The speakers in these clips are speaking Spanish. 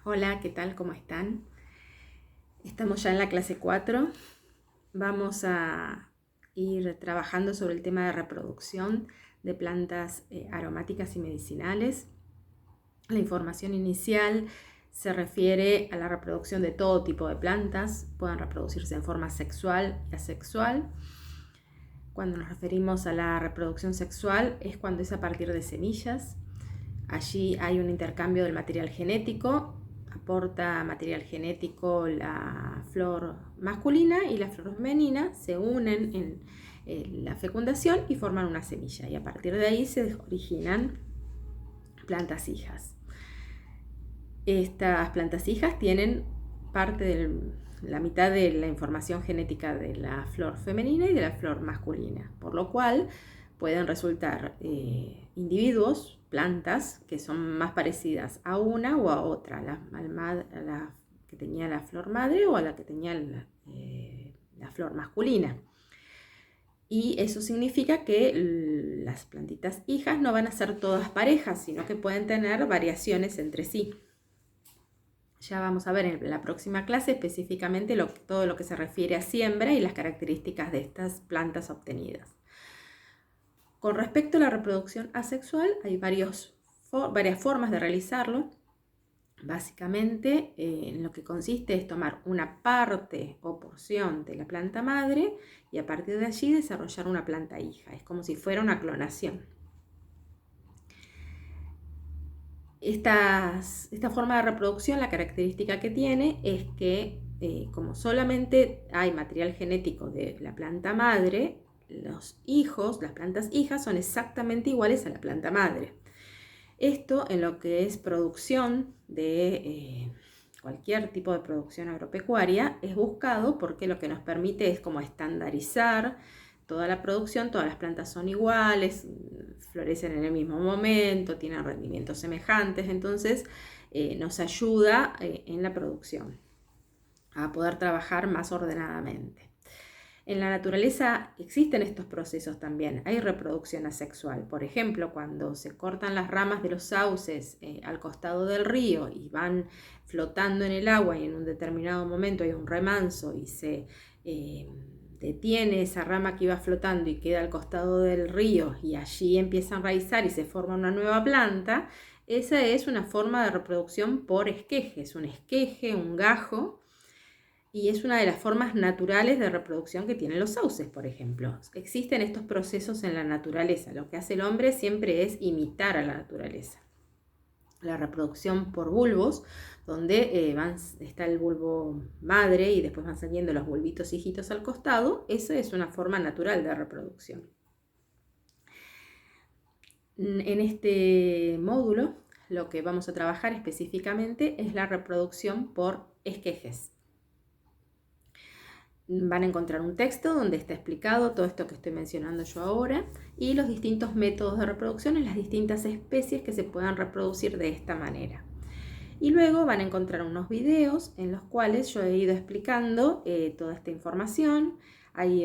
Hola, ¿qué tal? ¿Cómo están? Estamos ya en la clase 4. Vamos a ir trabajando sobre el tema de reproducción de plantas aromáticas y medicinales. La información inicial se refiere a la reproducción de todo tipo de plantas. Pueden reproducirse en forma sexual y asexual. Cuando nos referimos a la reproducción sexual es cuando es a partir de semillas. Allí hay un intercambio del material genético, aporta material genético la flor masculina y la flor femenina, se unen en la fecundación y forman una semilla, y a partir de ahí se originan plantas hijas. Estas plantas hijas tienen parte de la mitad de la información genética de la flor femenina y de la flor masculina, por lo cual pueden resultar individuos, plantas, que son más parecidas a una o a otra, a la que tenía la flor madre o a la que tenía la flor masculina. Y eso significa que las plantitas hijas no van a ser todas parejas, sino que pueden tener variaciones entre sí. Ya vamos a ver en la próxima clase específicamente todo lo que se refiere a siembra y las características de estas plantas obtenidas. Con respecto a la reproducción asexual, hay varias formas de realizarlo. Básicamente, en lo que consiste es tomar una parte o porción de la planta madre y a partir de allí desarrollar una planta hija. Es como si fuera una clonación. Esta forma de reproducción, la característica que tiene es que como solamente hay material genético de la planta madre, los hijos, las plantas hijas, son exactamente iguales a la planta madre. Esto en lo que es producción de cualquier tipo de producción agropecuaria es buscado porque lo que nos permite es como estandarizar toda la producción. Todas las plantas son iguales, florecen en el mismo momento, tienen rendimientos semejantes, entonces nos ayuda en la producción a poder trabajar más ordenadamente. En la naturaleza existen estos procesos también. Hay reproducción asexual. Por ejemplo, cuando se cortan las ramas de los sauces al costado del río y van flotando en el agua y en un determinado momento hay un remanso y se detiene esa rama que iba flotando y queda al costado del río y allí empieza a enraizar y se forma una nueva planta, esa es una forma de reproducción por esqueje. Es un esqueje, un gajo, y es una de las formas naturales de reproducción que tienen los sauces, por ejemplo. Existen estos procesos en la naturaleza. Lo que hace el hombre siempre es imitar a la naturaleza. La reproducción por bulbos, donde está el bulbo madre y después van saliendo los bulbitos hijitos al costado, esa es una forma natural de reproducción. En este módulo lo que vamos a trabajar específicamente es la reproducción por esquejes. Van a encontrar un texto donde está explicado todo esto que estoy mencionando yo ahora y los distintos métodos de reproducción en las distintas especies que se puedan reproducir de esta manera. Y luego van a encontrar unos videos en los cuales yo he ido explicando toda esta información. Ahí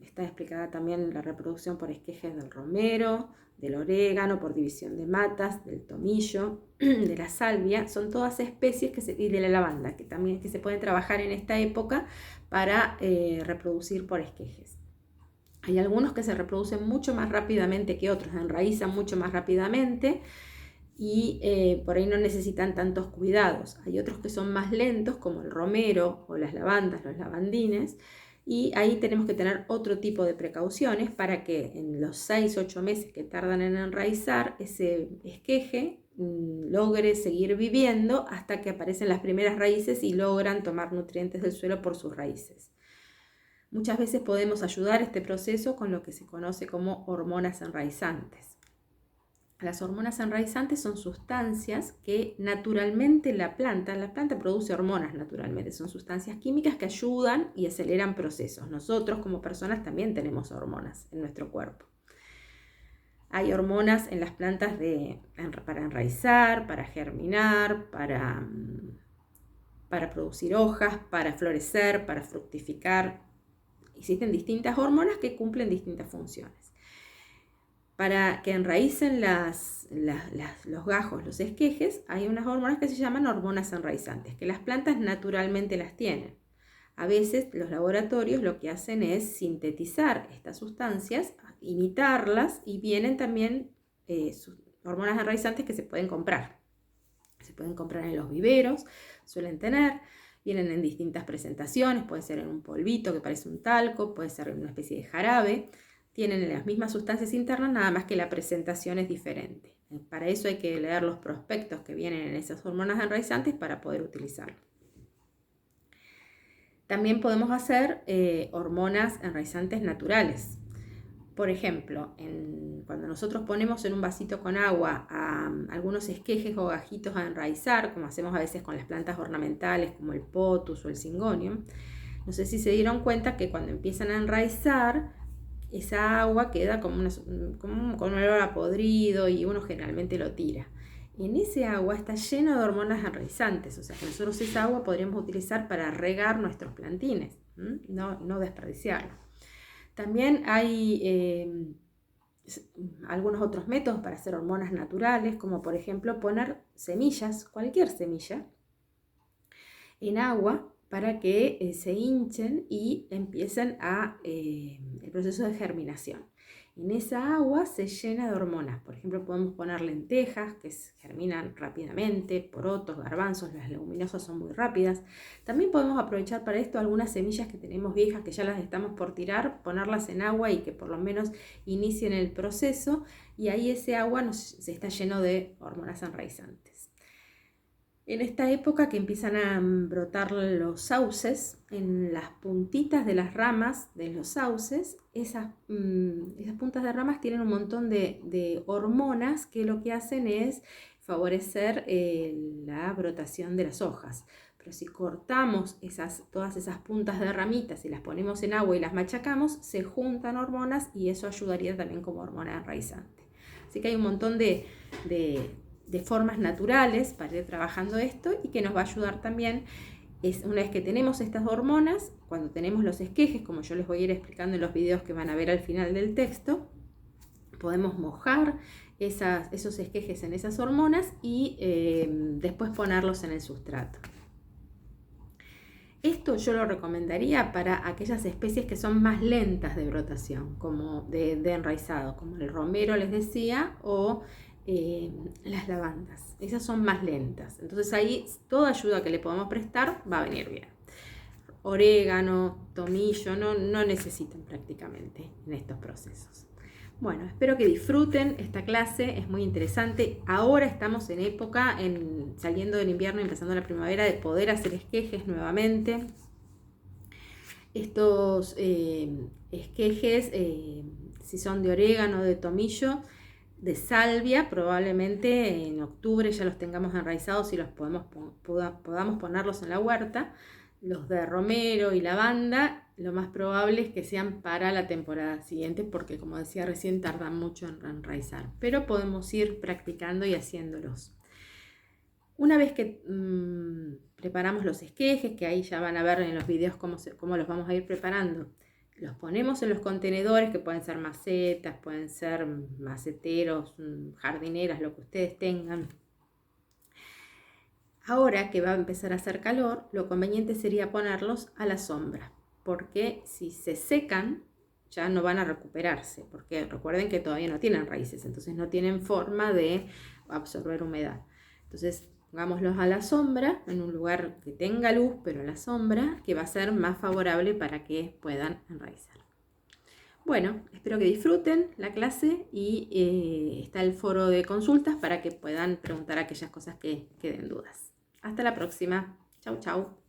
está explicada también la reproducción por esquejes del romero, del orégano, por división de matas, del tomillo, de la salvia. Son todas especies y de la lavanda, que también se pueden trabajar en esta época para reproducir por esquejes. Hay algunos que se reproducen mucho más rápidamente que otros, enraizan mucho más rápidamente y por ahí no necesitan tantos cuidados. Hay otros que son más lentos, como el romero o las lavandas, los lavandines, y ahí tenemos que tener otro tipo de precauciones para que en los 6-8 meses que tardan en enraizar, ese esqueje logre seguir viviendo hasta que aparecen las primeras raíces y logran tomar nutrientes del suelo por sus raíces. Muchas veces podemos ayudar este proceso con lo que se conoce como hormonas enraizantes. Las hormonas enraizantes son sustancias que naturalmente la planta produce hormonas naturalmente, son sustancias químicas que ayudan y aceleran procesos. Nosotros como personas también tenemos hormonas en nuestro cuerpo. Hay hormonas en las plantas para enraizar, para germinar, para producir hojas, para florecer, para fructificar. Existen distintas hormonas que cumplen distintas funciones. Para que enraícen los gajos, los esquejes, hay unas hormonas que se llaman hormonas enraizantes, que las plantas naturalmente las tienen. A veces los laboratorios lo que hacen es sintetizar estas sustancias, imitarlas, y vienen también hormonas enraizantes que se pueden comprar. Se pueden comprar en los viveros, suelen tener, vienen en distintas presentaciones, puede ser en un polvito que parece un talco, puede ser en una especie de jarabe. Tienen las mismas sustancias internas, nada más que la presentación es diferente. Para eso hay que leer los prospectos que vienen en esas hormonas enraizantes para poder utilizarlo. También podemos hacer hormonas enraizantes naturales. Por ejemplo, cuando nosotros ponemos en un vasito con agua a algunos esquejes o gajitos a enraizar, como hacemos a veces con las plantas ornamentales como el potus o el syngonium, no sé si se dieron cuenta que cuando empiezan a enraizar, esa agua queda con un olor a podrido y uno generalmente lo tira. En ese agua está lleno de hormonas enraizantes, o sea que nosotros esa agua podríamos utilizar para regar nuestros plantines, no desperdiciarlo. También hay algunos otros métodos para hacer hormonas naturales, como por ejemplo poner semillas, cualquier semilla, en agua para que se hinchen y empiecen el proceso de germinación. En esa agua se llena de hormonas. Por ejemplo, podemos poner lentejas que germinan rápidamente, porotos, garbanzos, las leguminosas son muy rápidas. También podemos aprovechar para esto algunas semillas que tenemos viejas que ya las estamos por tirar, ponerlas en agua y que por lo menos inicien el proceso, y ahí ese agua se está lleno de hormonas enraizantes. En esta época que empiezan a brotar los sauces, en las puntitas de las ramas de los sauces, esas puntas de ramas tienen un montón de hormonas que lo que hacen es favorecer la brotación de las hojas. Pero si cortamos todas esas puntas de ramitas y las ponemos en agua y las machacamos, se juntan hormonas y eso ayudaría también como hormona enraizante. Así que hay un montón de formas naturales para ir trabajando esto, y que nos va a ayudar también una vez que tenemos estas hormonas, cuando tenemos los esquejes, como yo les voy a ir explicando en los videos que van a ver al final del texto, podemos mojar esos esquejes en esas hormonas y después ponerlos en el sustrato. Esto yo lo recomendaría para aquellas especies que son más lentas de brotación, como de enraizado, como el romero les decía, o las lavandas. Esas son más lentas, entonces ahí toda ayuda que le podamos prestar va a venir bien. Orégano, tomillo no necesitan prácticamente en estos procesos. Bueno, espero que disfruten esta clase, es muy interesante. Ahora estamos en época, saliendo del invierno y empezando la primavera, de poder hacer esquejes nuevamente. Estos esquejes, si son de orégano, de tomillo, de salvia, probablemente en octubre ya los tengamos enraizados y los podamos ponerlos en la huerta. Los de romero y lavanda, lo más probable es que sean para la temporada siguiente, porque como decía recién, tardan mucho en enraizar, pero podemos ir practicando y haciéndolos. Una vez que preparamos los esquejes, que ahí ya van a ver en los videos cómo los vamos a ir preparando, los ponemos en los contenedores, que pueden ser macetas, pueden ser maceteros, jardineras, lo que ustedes tengan. Ahora que va a empezar a hacer calor, lo conveniente sería ponerlos a la sombra, porque si se secan ya no van a recuperarse, porque recuerden que todavía no tienen raíces, entonces no tienen forma de absorber humedad. Entonces pongámoslos a la sombra, en un lugar que tenga luz, pero a la sombra, que va a ser más favorable para que puedan enraizar. Bueno, espero que disfruten la clase y está el foro de consultas para que puedan preguntar aquellas cosas que queden dudas. Hasta la próxima. Chau, chau.